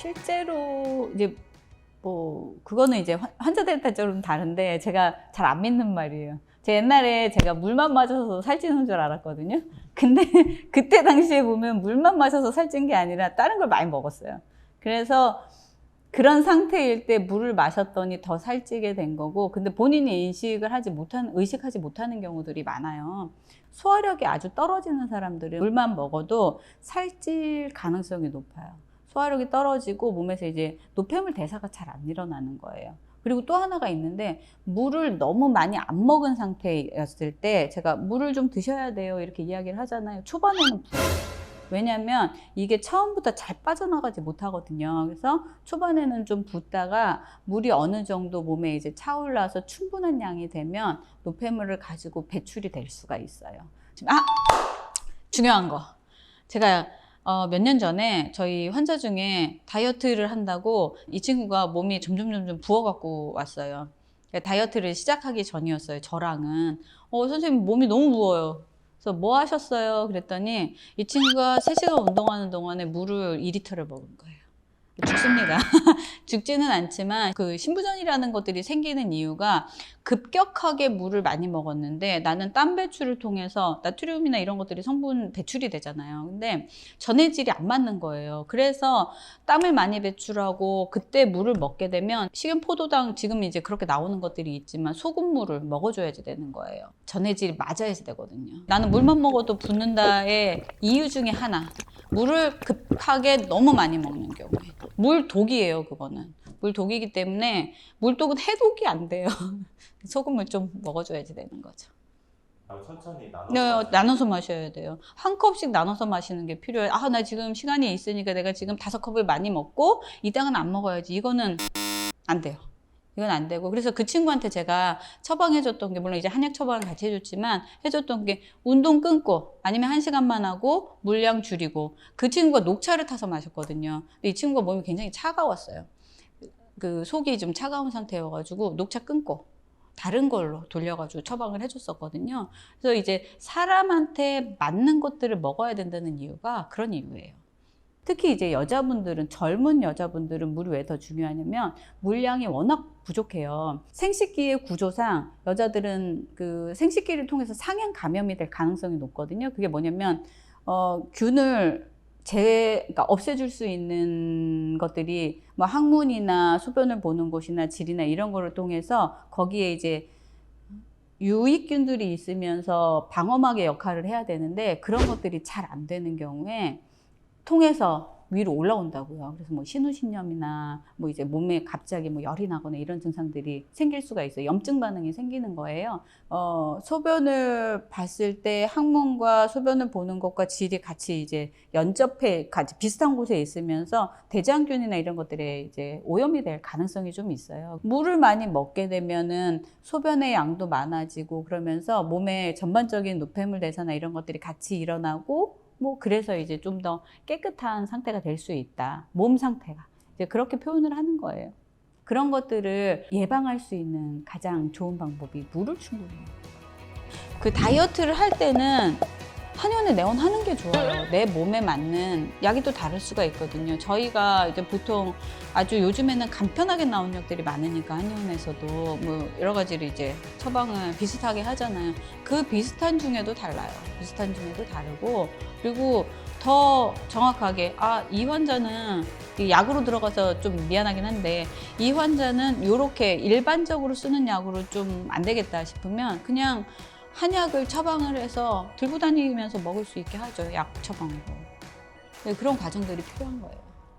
실제로 이제 뭐 그거는 이제 환자들에 따라 좀 다른데 제가 잘 안 믿는 말이에요. 제 옛날에 제가 물만 마셔서 살찌는 줄 알았거든요. 근데 그때 당시에 보면 물만 마셔서 살찐 게 아니라 다른 걸 많이 먹었어요. 그래서 그런 상태일 때 물을 마셨더니 더 살찌게 된 거고, 근데 본인이 의식하지 못하는 경우들이 많아요. 소화력이 아주 떨어지는 사람들은 물만 먹어도 살찔 가능성이 높아요. 소화력이 떨어지고 몸에서 이제 노폐물 대사가 잘 안 일어나는 거예요. 그리고 또 하나가 있는데, 물을 너무 많이 안 먹은 상태였을 때 제가 물을 좀 드셔야 돼요 이렇게 이야기를 하잖아요. 초반에는 부어요. 왜냐면 이게 처음부터 잘 빠져나가지 못하거든요. 그래서 초반에는 좀 붓다가 물이 어느 정도 몸에 이제 차올라서 충분한 양이 되면 노폐물을 가지고 배출이 될 수가 있어요. 중요한 거. 제가 몇 년 전에 저희 환자 중에 다이어트를 한다고 이 친구가 몸이 점점 부어갖고 왔어요. 다이어트를 시작하기 전이었어요. 저랑은. 선생님 몸이 너무 부어요. 그래서 뭐 하셨어요? 그랬더니 이 친구가 3시간 운동하는 동안에 물을 2리터를 먹은 거예요. 죽습니다. 죽지는 않지만 그 신부전이라는 것들이 생기는 이유가 급격하게 물을 많이 먹었는데, 나는 땀 배출을 통해서 나트륨이나 이런 것들이 성분 배출이 되잖아요. 근데 전해질이 안 맞는 거예요. 그래서 땀을 많이 배출하고 그때 물을 먹게 되면 식용포도당 지금 이제 그렇게 나오는 것들이 있지만 소금물을 먹어줘야지 되는 거예요. 전해질이 맞아야 되거든요. 나는 물만 먹어도 붓는다의 이유 중에 하나, 물을 급하게 너무 많이 먹는 경우에. 물독이에요, 그거는. 물독이기 때문에, 물독은 해독이 안 돼요. 소금을 좀 먹어줘야지 되는 거죠. 천천히 나눠서 마셔야 돼요. 한 컵씩 나눠서 마시는 게 필요해요. 나 지금 시간이 있으니까 내가 지금 5컵을 많이 먹고 이땅은 안 먹어야지. 이거는 안 돼요. 이건 안 되고. 그래서 그 친구한테 제가 처방해줬던 게, 물론 이제 한약 처방을 같이 해줬지만, 해줬던 게 운동 끊고 아니면 1시간만 하고 물량 줄이고. 그 친구가 녹차를 타서 마셨거든요. 근데 이 친구가 몸이 굉장히 차가웠어요. 그 속이 좀 차가운 상태여가지고 녹차 끊고 다른 걸로 돌려가지고 처방을 해줬었거든요. 그래서 이제 사람한테 맞는 것들을 먹어야 된다는 이유가 그런 이유예요. 특히 이제 젊은 여자분들은 물이 왜 더 중요하냐면, 물량이 워낙 부족해요. 생식기의 구조상 여자들은 그 생식기를 통해서 상행 감염이 될 가능성이 높거든요. 그게 뭐냐면, 균을 그러니까 없애줄 수 있는 것들이 뭐 항문이나 소변을 보는 곳이나 질이나 이런 거를 통해서 거기에 이제 유익균들이 있으면서 방어막의 역할을 해야 되는데, 그런 것들이 잘 안 되는 경우에 통해서 위로 올라온다고요. 그래서 뭐 신우신염이나 뭐 이제 몸에 갑자기 뭐 열이 나거나 이런 증상들이 생길 수가 있어요. 염증 반응이 생기는 거예요. 소변을 봤을 때 항문과 소변을 보는 것과 질이 같이 이제 같이 비슷한 곳에 있으면서 대장균이나 이런 것들에 이제 오염이 될 가능성이 좀 있어요. 물을 많이 먹게 되면은 소변의 양도 많아지고, 그러면서 몸의 전반적인 노폐물 대사나 이런 것들이 같이 일어나고, 뭐 그래서 이제 좀 더 깨끗한 상태가 될 수 있다. 몸 상태가. 이제 그렇게 표현을 하는 거예요. 그런 것들을 예방할 수 있는 가장 좋은 방법이 물을 충분히 먹는 거예요. 그 다이어트를 할 때는 한의원에 내원하는 게 좋아요. 내 몸에 맞는 약이 또 다를 수가 있거든요. 저희가 이제 보통 아주 요즘에는 간편하게 나온 약들이 많으니까 한의원에서도 뭐 여러 가지를 이제 처방을 비슷하게 하잖아요. 그 비슷한 중에도 달라요. 비슷한 중에도 다르고, 그리고 더 정확하게 이 환자는 약으로 들어가서 좀 미안하긴 한데, 이 환자는 이렇게 일반적으로 쓰는 약으로 좀 안 되겠다 싶으면 그냥 한약을 처방을 해서 들고 다니면서 먹을 수 있게 하죠. 약 처방으로. 그런 과정들이 필요한 거예요.